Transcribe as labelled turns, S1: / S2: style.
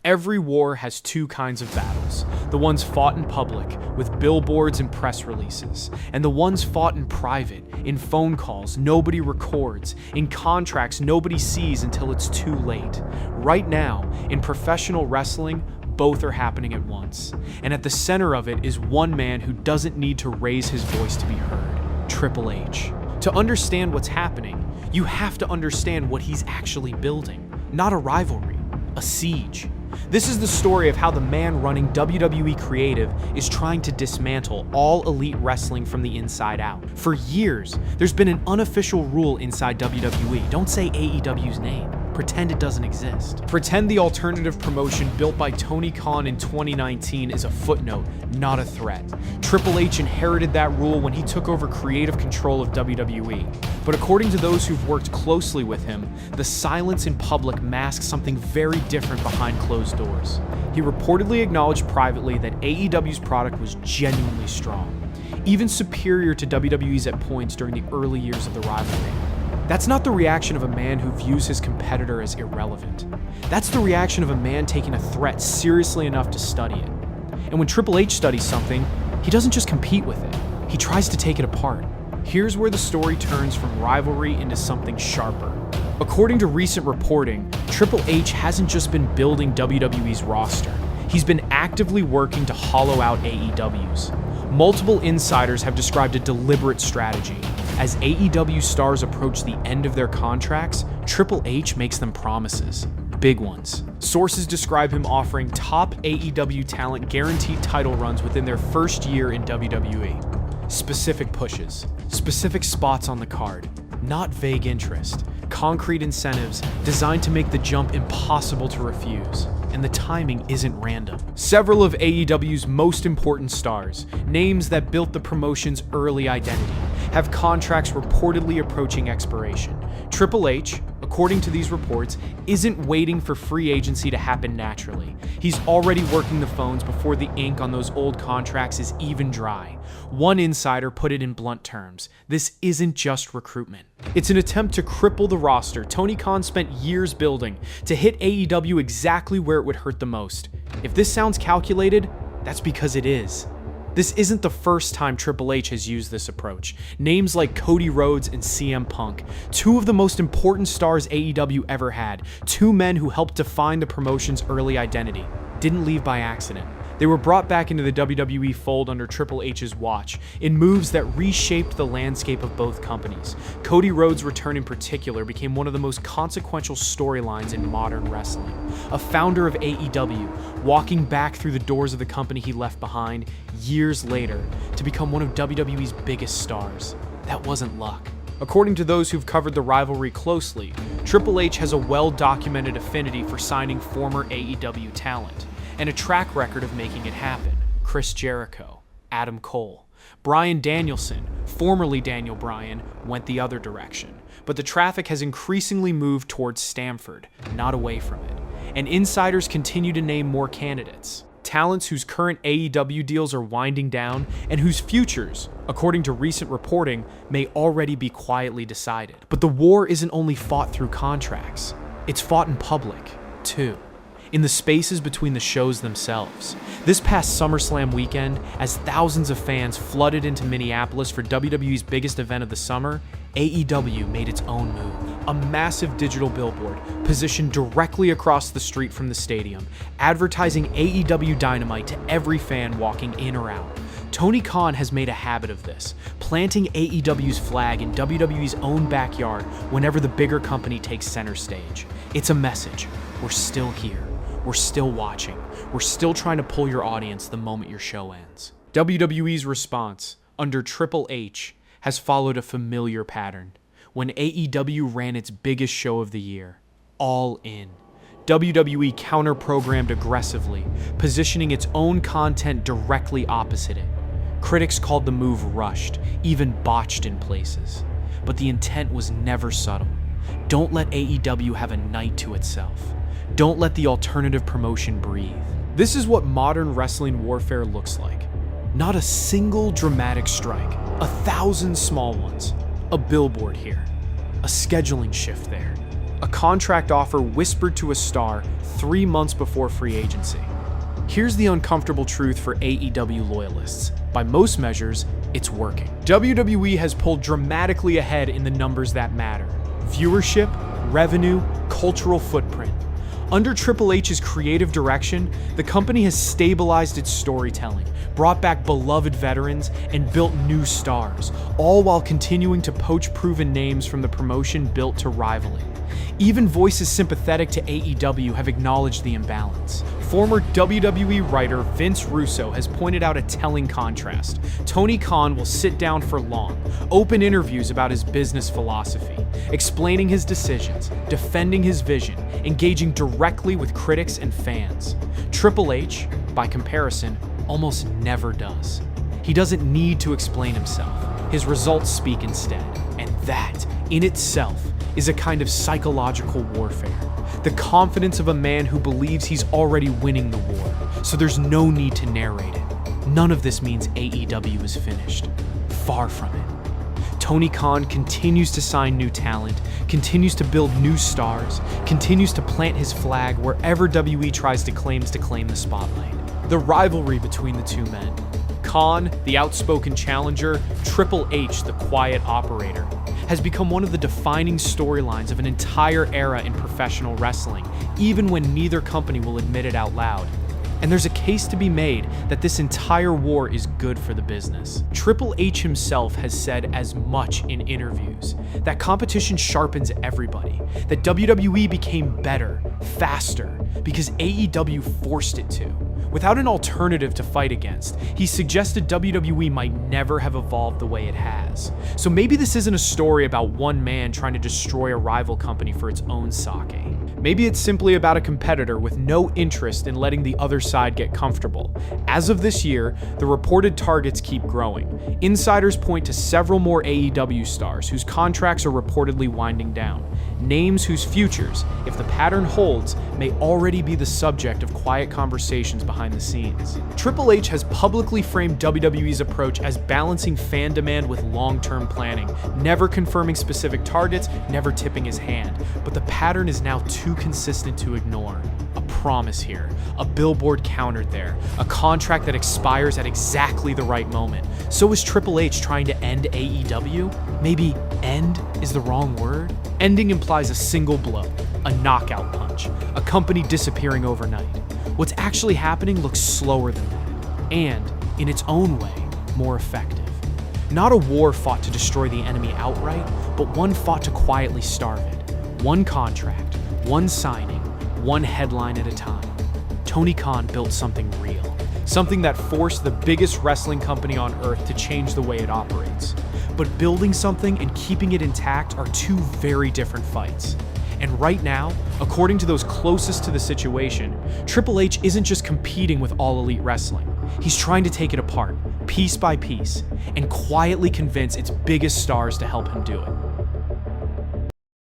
S1: Every war has two kinds of battles, the ones fought in public, with billboards and press releases, and the ones fought in private, in phone calls nobody records, in contracts nobody sees until it's too late. Right now, in professional wrestling, both are happening at once, and at the center of it is one man who doesn't need to raise his voice to be heard, Triple H. To understand what's happening, you have to understand what he's actually building, not a rivalry, a siege. This is the story of how the man running WWE Creative is trying to dismantle all elite wrestling from the inside out. For years, there's been an unofficial rule inside WWE: don't say AEW's name. Pretend it doesn't exist. Pretend the alternative promotion built by Tony Khan in 2019 is a footnote, not a threat. Triple H inherited that rule when he took over creative control of WWE. But according to those who've worked closely with him, the silence in public masks something very different behind closed doors. He reportedly acknowledged privately that AEW's product was genuinely strong, even superior to WWE's at points during the early years of the rivalry. That's not the reaction of a man who views his competitor as irrelevant. That's the reaction of a man taking a threat seriously enough to study it. And when Triple H studies something, he doesn't just compete with it, he tries to take it apart. Here's where the story turns from rivalry into something sharper. According to recent reporting, Triple H hasn't just been building WWE's roster, he's been actively working to hollow out AEW's. Multiple insiders have described a deliberate strategy. As AEW stars approach the end of their contracts, Triple H makes them promises. Big ones. Sources describe him offering top AEW talent guaranteed title runs within their first year in WWE. Specific pushes, specific spots on the card, not vague interest, concrete incentives designed to make the jump impossible to refuse. And the timing isn't random. Several of AEW's most important stars, names that built the promotion's early identity, have contracts reportedly approaching expiration. Triple H, according to these reports, isn't waiting for free agency to happen naturally. He's already working the phones before the ink on those old contracts is even dry. One insider put it in blunt terms: this isn't just recruitment. It's an attempt to cripple the roster Tony Khan spent years building to hit AEW exactly where it would hurt the most. If this sounds calculated, that's because it is. This isn't the first time Triple H has used this approach. Names like Cody Rhodes and CM Punk, two of the most important stars AEW ever had, two men who helped define the promotion's early identity, didn't leave by accident. They were brought back into the WWE fold under Triple H's watch in moves that reshaped the landscape of both companies. Cody Rhodes' return in particular became one of the most consequential storylines in modern wrestling. A founder of AEW, walking back through the doors of the company he left behind years later to become one of WWE's biggest stars. That wasn't luck. According to those who've covered the rivalry closely, Triple H has a well-documented affinity for signing former AEW talent, and a track record of making it happen. Chris Jericho, Adam Cole, Bryan Danielson, formerly Daniel Bryan, went the other direction. But the traffic has increasingly moved towards Stamford, not away from it. And insiders continue to name more candidates. Talents whose current AEW deals are winding down and whose futures, according to recent reporting, may already be quietly decided. But the war isn't only fought through contracts, it's fought in public, too. In the spaces between the shows themselves. This past SummerSlam weekend, as thousands of fans flooded into Minneapolis for WWE's biggest event of the summer, AEW made its own move. A massive digital billboard positioned directly across the street from the stadium, advertising AEW Dynamite to every fan walking in or out. Tony Khan has made a habit of this, planting AEW's flag in WWE's own backyard whenever the bigger company takes center stage. It's a message. We're still here. We're still watching. We're still trying to pull your audience the moment your show ends. WWE's response, under Triple H, has followed a familiar pattern. When AEW ran its biggest show of the year, All In, WWE counter-programmed aggressively, positioning its own content directly opposite it. Critics called the move rushed, even botched in places. But the intent was never subtle. Don't let AEW have a night to itself. Don't let the alternative promotion breathe. This is what modern wrestling warfare looks like. Not a single dramatic strike, 1,000 small ones, a billboard here, a scheduling shift there, a contract offer whispered to a star 3 months before free agency. Here's the uncomfortable truth for AEW loyalists. By most measures, it's working. WWE has pulled dramatically ahead in the numbers that matter: viewership, revenue, cultural footprint. Under Triple H's creative direction, the company has stabilized its storytelling, brought back beloved veterans, and built new stars, all while continuing to poach proven names from the promotion built to rival it. Even voices sympathetic to AEW have acknowledged the imbalance. Former WWE writer Vince Russo has pointed out a telling contrast. Tony Khan will sit down for long, open interviews about his business philosophy, explaining his decisions, defending his vision, engaging directly with critics and fans. Triple H, by comparison, almost never does. He doesn't need to explain himself. His results speak instead, and that, in itself, is a kind of psychological warfare. The confidence of a man who believes he's already winning the war, so there's no need to narrate it. None of this means AEW is finished. Far from it. Tony Khan continues to sign new talent, continues to build new stars, continues to plant his flag wherever WWE tries to claim the spotlight. The rivalry between the two men, Khan, the outspoken challenger, Triple H, the quiet operator, has become one of the defining storylines of an entire era in professional wrestling, even when neither company will admit it out loud. And there's a case to be made that this entire war is good for the business. Triple H himself has said as much in interviews, that competition sharpens everybody, that WWE became better, faster, because AEW forced it to. Without an alternative to fight against, he suggested WWE might never have evolved the way it has. So maybe this isn't a story about one man trying to destroy a rival company for its own sake. Maybe it's simply about a competitor with no interest in letting the other side get comfortable. As of this year, the reported targets keep growing. Insiders point to several more AEW stars whose contracts are reportedly winding down. Names whose futures, if the pattern holds, may already be the subject of quiet conversations behind the scenes. Triple H has publicly framed WWE's approach as balancing fan demand with long-term planning, never confirming specific targets, never tipping his hand. But the pattern is now too consistent to ignore. A promise here, a billboard countered there, a contract that expires at exactly the right moment. So is Triple H trying to end AEW? Maybe end is the wrong word? Ending implies a single blow, a knockout punch, a company disappearing overnight. What's actually happening looks slower than that, and, in its own way, more effective. Not a war fought to destroy the enemy outright, but one fought to quietly starve it. One contract, one signing, one headline at a time. Tony Khan built something real, something that forced the biggest wrestling company on earth to change the way it operates. But building something and keeping it intact are two very different fights. And right now, according to those closest to the situation, Triple H isn't just competing with All Elite Wrestling. He's trying to take it apart, piece by piece, and quietly convince its biggest stars to help him do it.